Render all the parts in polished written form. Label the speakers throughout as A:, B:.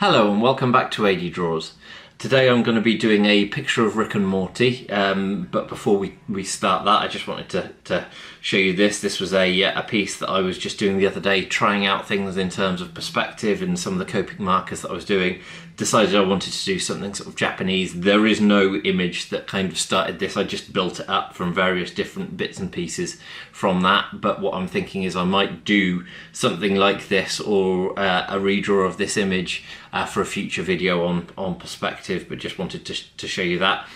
A: Hello and welcome back to AD Draws. Today I'm going to be doing a picture of Rick and Morty, but before we start that I just wanted to show you this. This was a piece that I was just doing the other day, trying out things in terms of perspective and some of the Copic markers that I was doing. Decided I wanted to do something sort of Japanese. There is no image that kind of started this. I just built it up from various different bits and pieces from that. But what I'm thinking is I might do something like this or a redraw of this image for a future video on perspective, but just wanted to show you that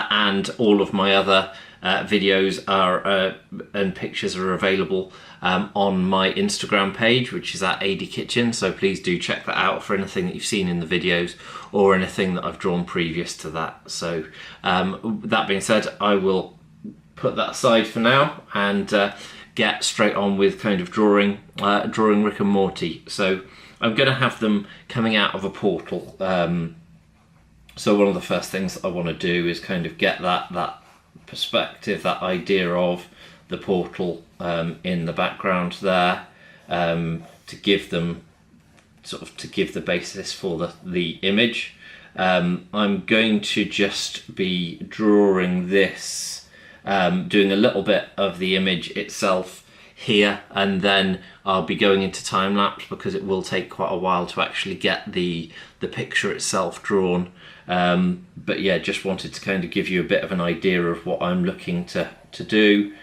A: and all of my other videos are and pictures are available on my Instagram page, which is at AD Kitchen, so please do check that out for anything that you've seen in the videos or anything that I've drawn previous to that. So that being said, I will put that aside for now and get straight on with kind of drawing Rick and Morty. So I'm going to have them coming out of a portal. So one of the first things I want to do is kind of get that perspective, that idea of the portal in the background there, to give them to give the basis for the image. I'm going to just be drawing this, doing a little bit of the image itself here, and then I'll be going into time lapse because it will take quite a while to actually get the picture itself drawn. But yeah, just wanted to kind of give you a bit of an idea of what I'm looking to do.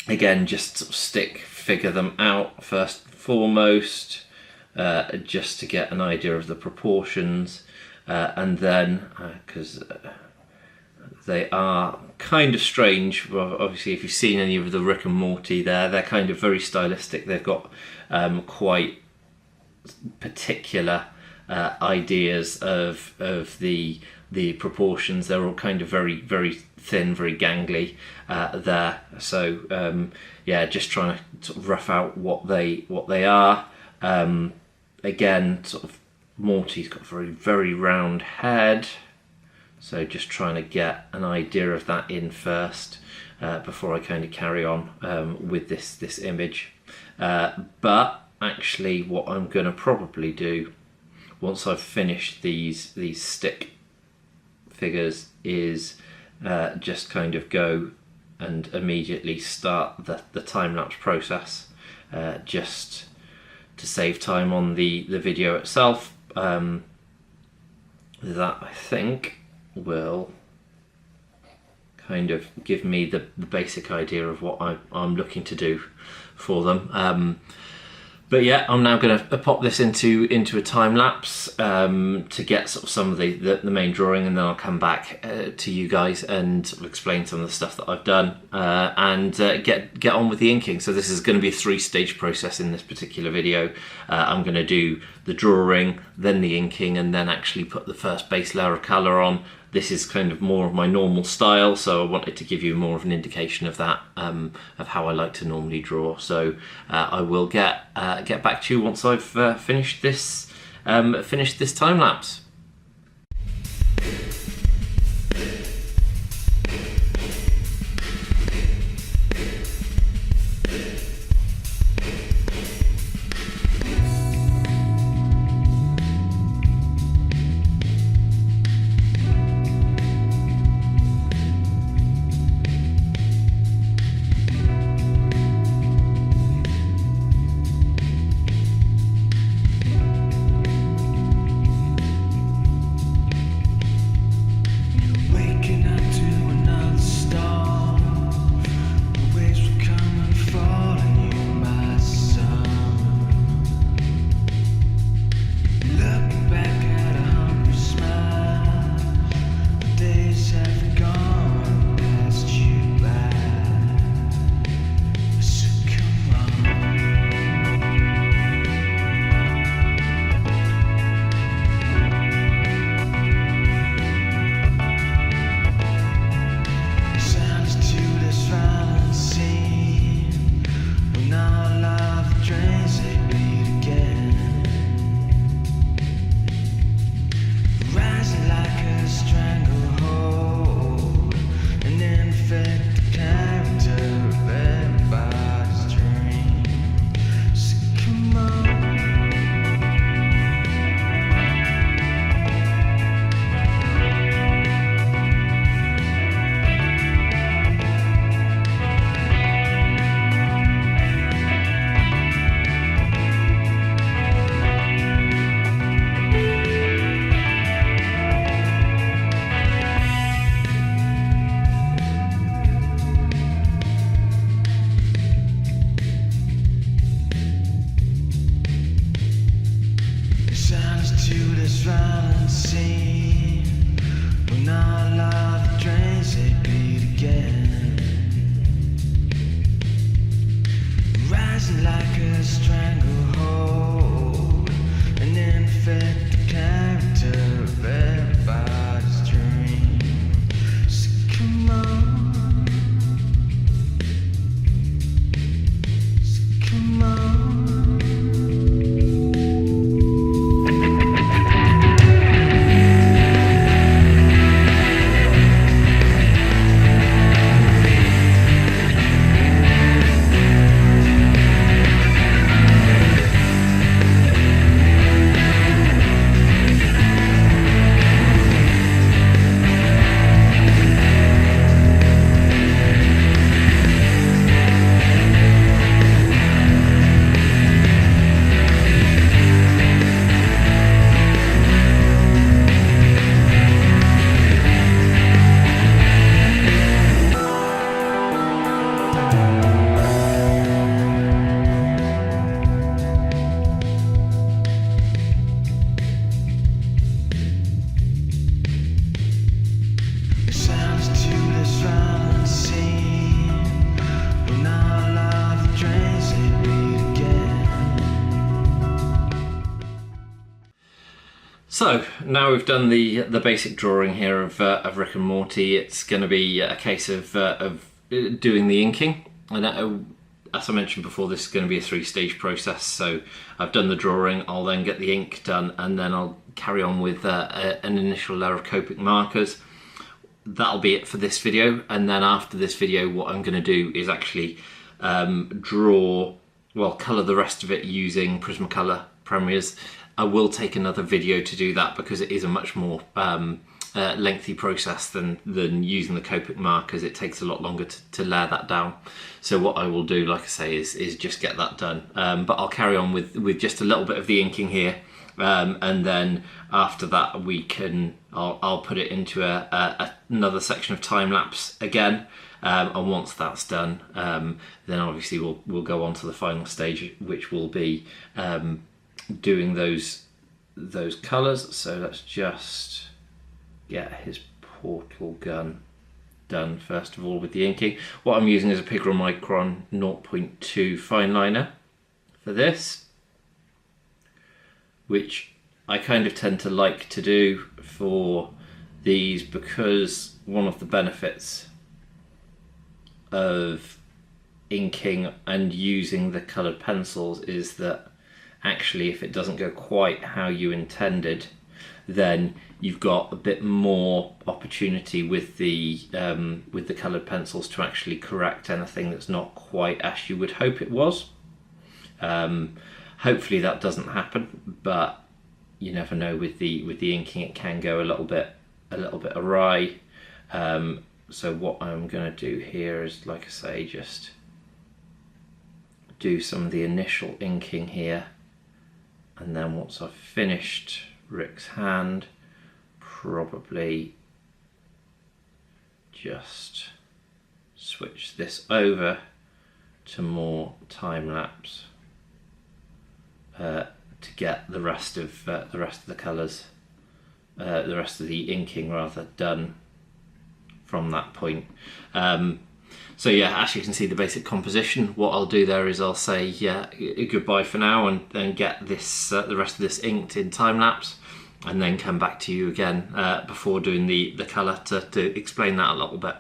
A: Again, just sort of figure them out first and foremost, just to get an idea of the proportions, and then because they are kind of strange. Well, obviously if you've seen any of the Rick and Morty they're kind of very stylistic. They've got quite particular ideas of the proportions. They're all kind of very, very thin, very gangly there. So yeah, just trying to sort of rough out what they are. Again, sort of Morty's got a very, very round head. So just trying to get an idea of that in first before I kind of carry on with this image. But actually what I'm going to probably do once I've finished these stick figures is just kind of go and immediately start the time-lapse process, just to save time on the video itself. That I think will kind of give me the basic idea of what I'm looking to do for them. But yeah, I'm now going to pop this into a time lapse to get sort of some of the main drawing, and then I'll come back to you guys and sort of explain some of the stuff that I've done and get on with the inking. So this is going to be a 3-stage process in this particular video. I'm going to do the drawing, then the inking, and then actually put the first base layer of colour on. This is kind of more of my normal style, so I wanted to give you more of an indication of that, of how I like to normally draw. So I will get back to you once I've finished this time lapse. So now we've done the basic drawing here of Rick and Morty. It's going to be a case of doing the inking, and as I mentioned before, this is going to be a 3-stage process. So I've done the drawing, I'll then get the ink done, and then I'll carry on with an initial layer of Copic markers. That'll be it for this video, and then after this video what I'm going to do is actually colour the rest of it using Prismacolor Premieres. I will take another video to do that because it is a much more lengthy process than using the Copic markers. It takes a lot longer to layer that down. So what I will do, like I say, is just get that done. But I'll carry on with just a little bit of the inking here, and then after that I'll put it into another section of time lapse again. And once that's done, then obviously we'll go on to the final stage, which will be doing those colours. So let's just get his portal gun done first of all with the inking. What I'm using is a Pigro Micron 0.2 fine liner for this, which I kind of tend to like to do for these, because one of the benefits of inking and using the coloured pencils is that actually if it doesn't go quite how you intended, then you've got a bit more opportunity with the coloured pencils to actually correct anything that's not quite as you would hope it was. Hopefully that doesn't happen, but you never know. With the inking, it can go a little bit awry. So what I'm going to do here is, like I say, just do some of the initial inking here, and then once I've finished Rick's hand, probably just switch this over to more time lapse to get the rest of the colours, the rest of the inking rather, done from that point. So yeah, as you can see, the basic composition. What I'll do there is I'll say goodbye for now, and then get this the rest of this inked in time lapse, and then come back to you again before doing the colour to explain that a little bit.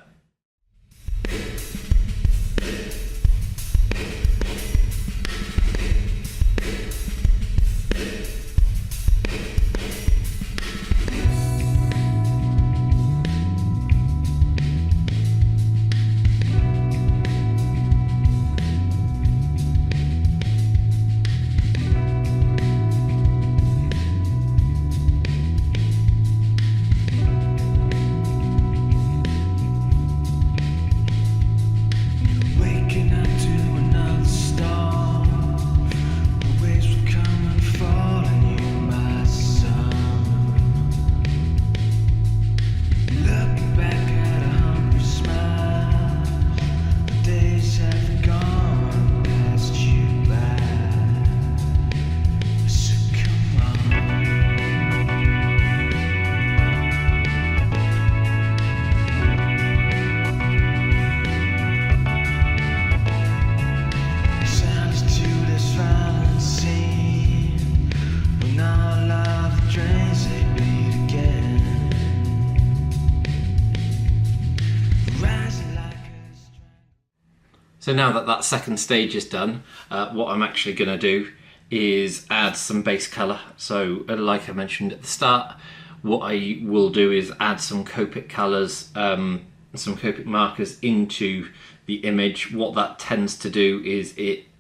A: So now that second stage is done, what I'm actually going to do is add some base colour. So like I mentioned at the start, what I will do is add some Copic colours, some Copic markers into the image. What that tends to do is,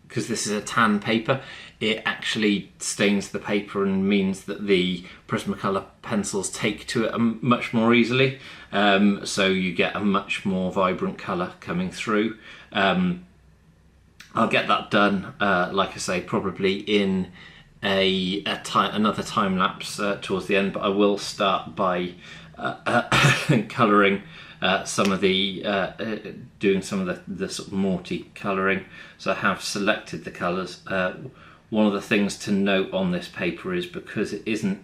A: because this is a tan paper, it actually stains the paper and means that the Prismacolor pencils take to it much more easily. So you get a much more vibrant colour coming through. I'll get that done, like I say, probably in another time lapse towards the end, but I will start by colouring some of doing some of the sort of Morty colouring. So I have selected the colours. One of the things to note on this paper is, because it isn't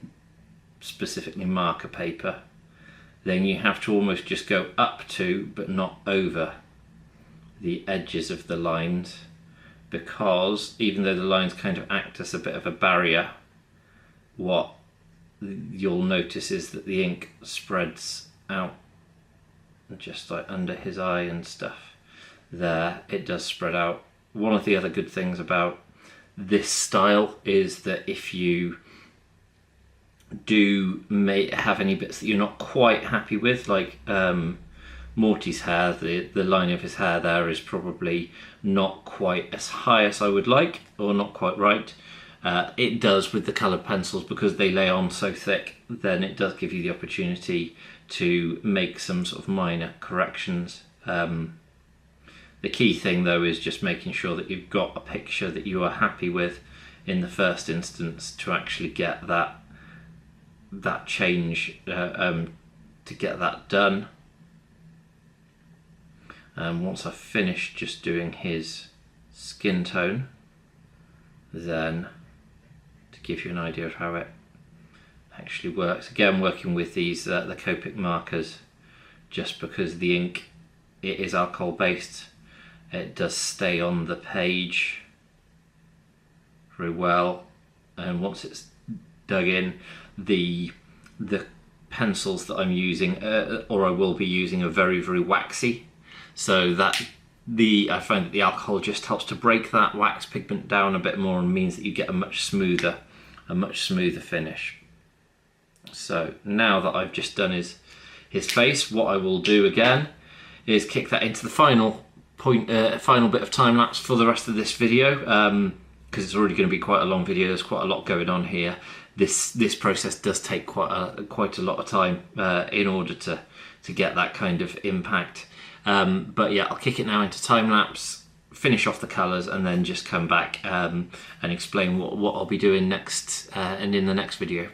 A: specifically marker paper, then you have to almost just go up to, but not over, the edges of the lines, because even though the lines kind of act as a bit of a barrier, what you'll notice is that the ink spreads out just like under his eye and stuff there. It does spread out. One of the other good things about this style is that if you do have any bits that you're not quite happy with, like Morty's hair, the line of his hair there is probably not quite as high as I would like, or not quite right. It does with the coloured pencils, because they lay on so thick, then it does give you the opportunity to make some sort of minor corrections. The key thing though is just making sure that you've got a picture that you are happy with in the first instance to actually get that change, to get that done. Once I've finished just doing his skin tone, then to give you an idea of how it actually works, again working with these the Copic markers, just because the ink, it is alcohol based, it does stay on the page very well, and once it's dug in, the pencils that I'm using, or I will be using, are very, very waxy, so that I find that the alcohol just helps to break that wax pigment down a bit more, and means that you get a much smoother finish. So now that I've just done his face, what I will do again is kick that into the final bit of time lapse for the rest of this video, because it's already going to be quite a long video. There's quite a lot going on here. This process does take quite a lot of time in order to get that kind of impact. But yeah, I'll kick it now into time lapse, finish off the colours, and then just come back and explain what I'll be doing next and in the next video.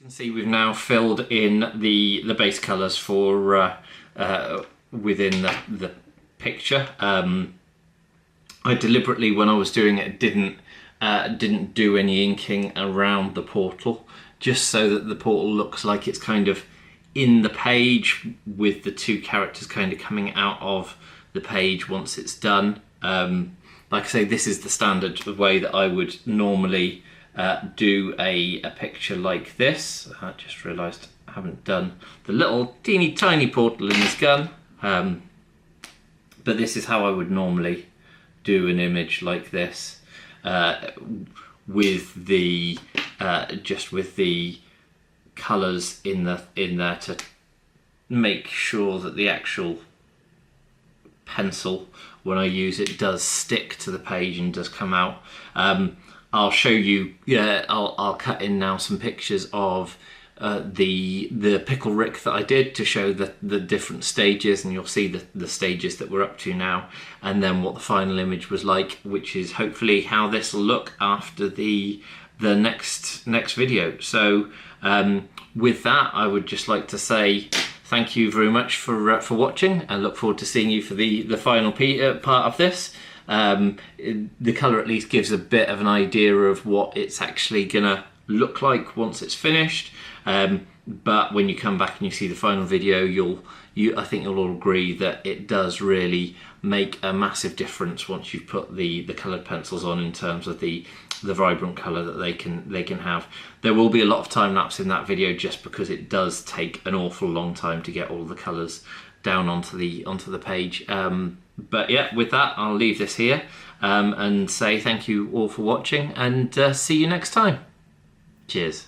A: See, we've now filled in the base colours for within the picture. I deliberately, when I was doing it, didn't do any inking around the portal, just so that the portal looks like it's kind of in the page, with the two characters kind of coming out of the page once it's done. like I say, this is the standard way that I would normally do a picture like this. I just realised I haven't done the little teeny tiny portal in this gun, but this is how I would normally do an image like this, with the just with the colours in there to make sure that the actual pencil, when I use it, does stick to the page and does come out. I'll show you. I'll cut in now some pictures of the pickle Rick that I did to show the different stages, and you'll see the stages that we're up to now, and then what the final image was like, which is hopefully how this will look after the next video. So with that, I would just like to say thank you very much for watching, and look forward to seeing you for the final part of this. The colour at least gives a bit of an idea of what it's actually gonna look like once it's finished, but when you come back and you see the final video, I think you'll all agree that it does really make a massive difference once you've put the coloured pencils on, in terms of the vibrant colour that they can have. There will be a lot of time lapse in that video, just because it does take an awful long time to get all the colours down onto the page. But yeah, with that, I'll leave this here and say thank you all for watching, and see you next time. Cheers.